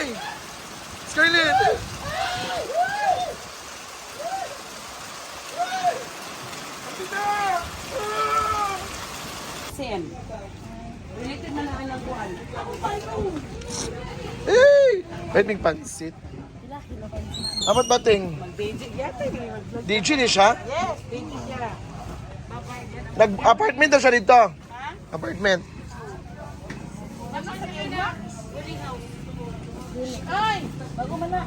Ay! Scarlett! Sen. Related na lang ang buwan. Hey! Wait, may pansit. Amat bating? Mag-basic yata eh. DJ ni siya? Yes, basic siya. Nag-apartment daw siya dito. Apartment. Ay! Bago man na.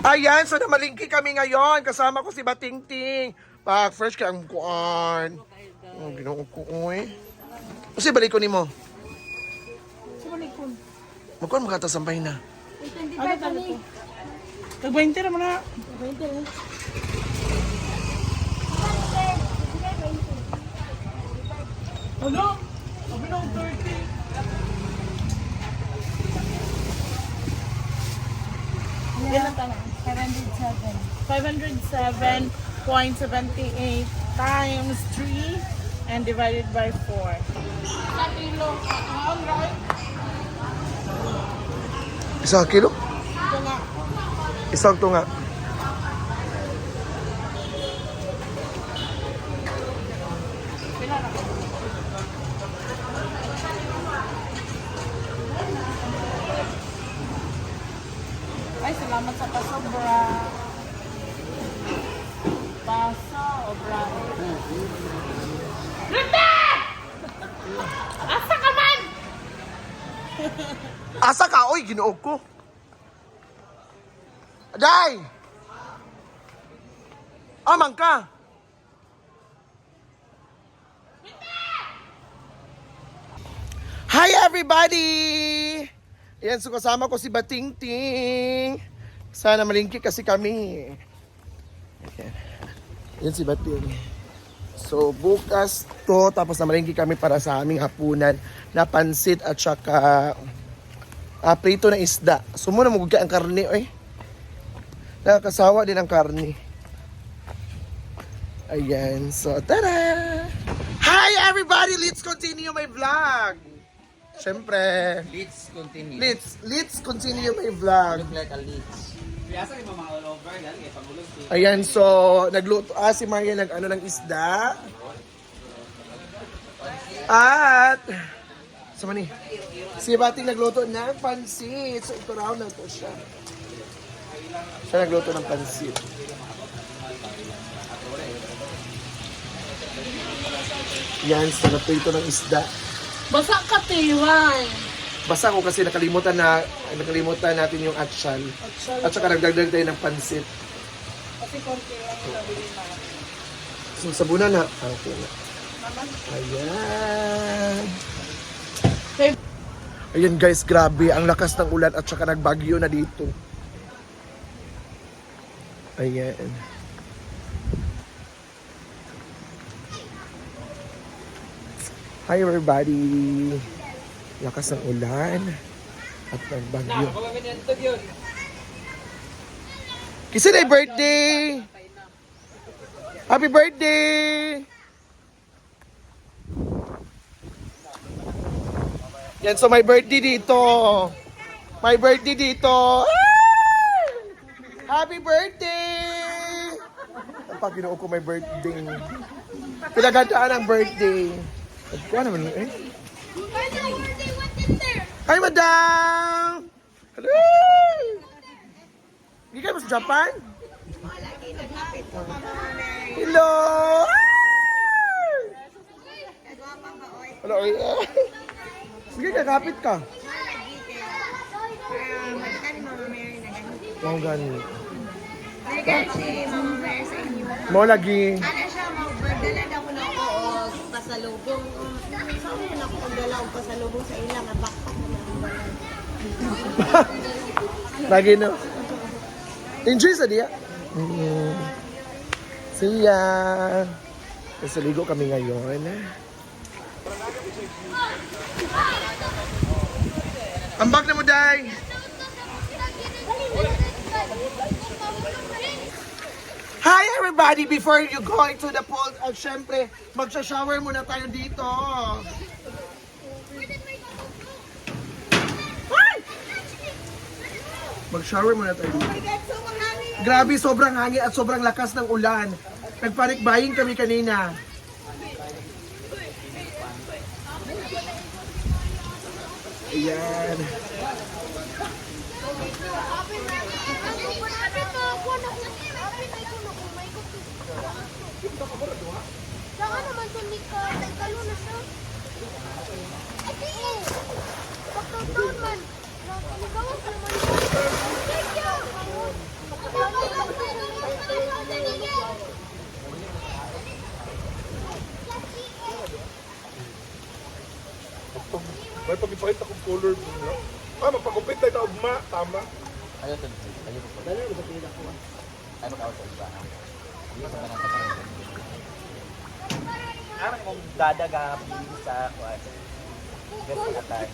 Ayan, so namalingki kami ngayon. Kasama ko si Batingting. Pak, fresh ka ang kuan. Oh, ginoon ko, uy. Kasi balik ko ni mo. Magkuhan magkatasampay na. Tag-20 naman na. Ano? Sabi na 30. Ilan ka na? 507.78 times 3 and divided by 4. Sa kilo. Right? Isang kilo? Ito nga. Isang tunga. Pila na. Ay, salamat sa pasobra. Pasobra. Rita! Asa ka man? Asa ka? Oy, ginoog ko. Day! Amang ka! Hi everybody! Yan, so kasama ko si Batingting. Sana malingki kasi kami. Yan, yan si Bating. So bukas to, tapos na malingki kami para sa aming hapunan na pansit at saka prito na isda. So muna magugya ang karne, oy. Nakakasawa din ang karne. Ayan, so tara! Hi everybody! Let's continue my vlog! Siyempre, Let's continue. let's continue my vlog. Look like a leech. Piyasa kay mga all over yan kay pangulong si. Ayan, so nagluto si Maria ng isda. At sama ni. Si Bating nagluto ng pansit. So ito raw na to siya. Siya nagluto ng pansit. Yan, so nagprito ng isda. Basa ka, Tiwan. Basta ko kasi nakalimutan natin yung atsyal. At saka nagdagdag tayo ng pansit. Kasi konti lang yung nabili na. So sabunan na. Okay na. Ayan. Ayan guys, grabe. Ang lakas ng ulan at saka nagbagyo na dito. Ayan. Hi everybody. Lakas ng ulan at nagbagyo. Kasi na birthday! Happy birthday! Yan, so may birthday dito. May birthday dito. Happy birthday! Ang pagkinoo ko may birthday. Pinagandaan ang birthday. Kuha naman eh. Hi, madam! Hello! Hindi kayo sa Japan? Hello! Hello, sige, kakapit ka. Mau gani. Mau lagi. Ano siya, magdala daw ko na ako o pasalubong. Saan mo na ako magdala o pasalubong sa ilang at backpack na ang balan. Lagi no. Enjoy sa dia. See ya. Kasi ligo kami ngayon. Ambak na mo, Day. Hi everybody! Before you go into the pool, syempre, magsha-shower muna tayo dito. Ay! Mag-shower muna tayo. Oh my God, so mahangin. Grabe, sobrang hangin at sobrang lakas ng ulan. Nagpanikbayin kami kanina. Ayan. Saka naman to Nika, nagkalo na siya. Ate, pagkataon man. Nagawas naman siya. Kaya! May pag-ipahit akong color dun na. Magpagupit tayo ugma. Tama. Aman mong dadaga sa kuwan. Best atay.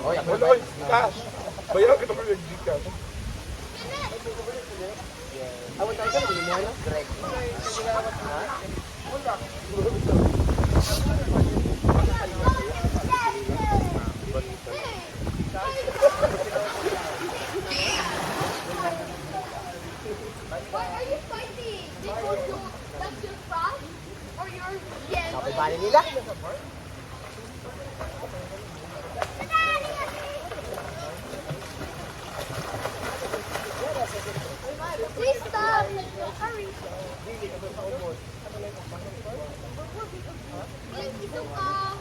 Oh, yan. Wala, oy, cash. Bayaran kita mo yung Gcash. Direct. Why are you fighting? That's your frost? Or your yes? Napibali nila. Please stop! Hurry! Please, dito ka!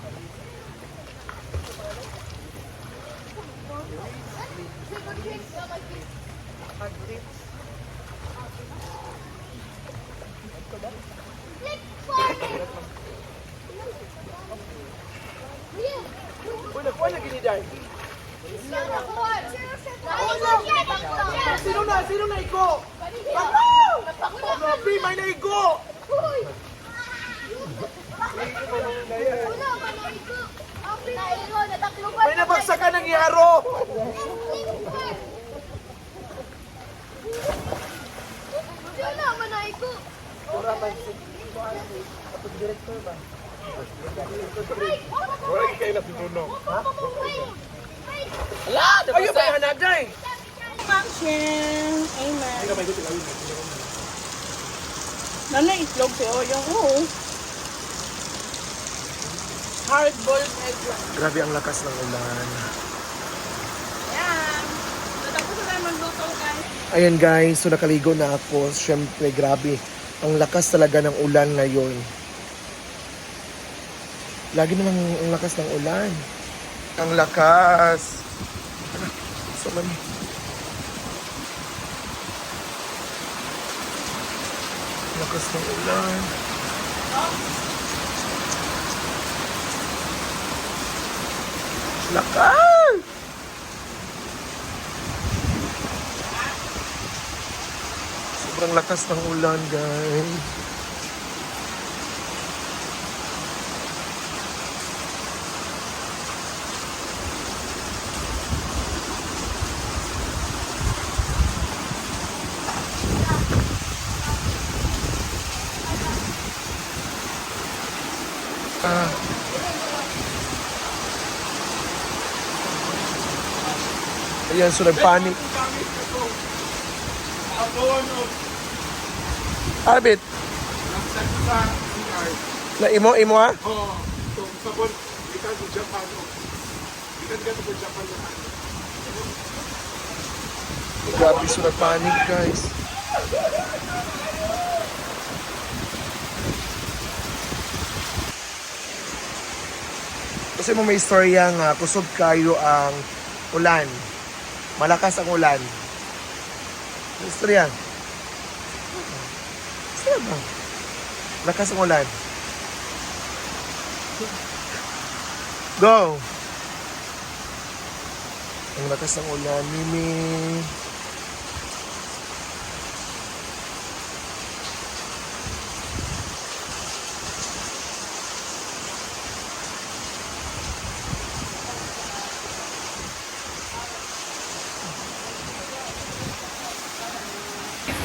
Flip forward! Uy, nakuha na gini dahil. Sino na? Sino na iko? Grabe, may naigo! May nabagsakan ng yaro! Wala kayo na sinuno. Ayun ba yung hanaday? Function. Amen. Nana itlog siya. Yung hard-boiled egg lang. Grabe ang lakas ng ulan. Yan. Natapos na tayo magluto, guys. Ayan guys, so nakaligo na ako. Siyempre, grabe. Ang lakas talaga ng ulan ngayon. Lagi naman ang lakas ng ulan. Ang lakas. So man. Lakas ng ulan. Lakas! Sobrang lakas ng ulan, guys. Ayan, so nagpanik. Arbit. Na imo ha? Oo. So, sabon, ikan sa Japan. Ikan ka sa Japan na. Grabe, so nagpanik, guys. Kasi mo may istorya nga, kusog kayo ang ulan. Malakas ang ulan. May istorya. Istorya ba? Malakas ang ulan. Go! Ang lakas ng ulan, Mimi.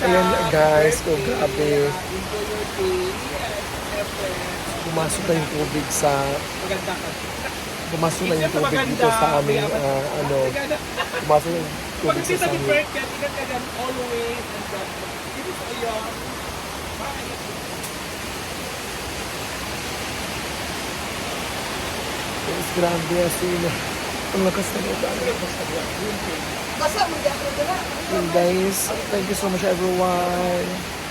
Ayan guys, oh grabe. Pumasok na yung tubig sa Pumasok na yung tubig dito sa aming, pumasok na yung tubig sa amin. always and that. Dito sa iyo. Yes, grabe kasi ang lakas ng ulan. Basta mo di ako dala. Guys, thank you so much everyone.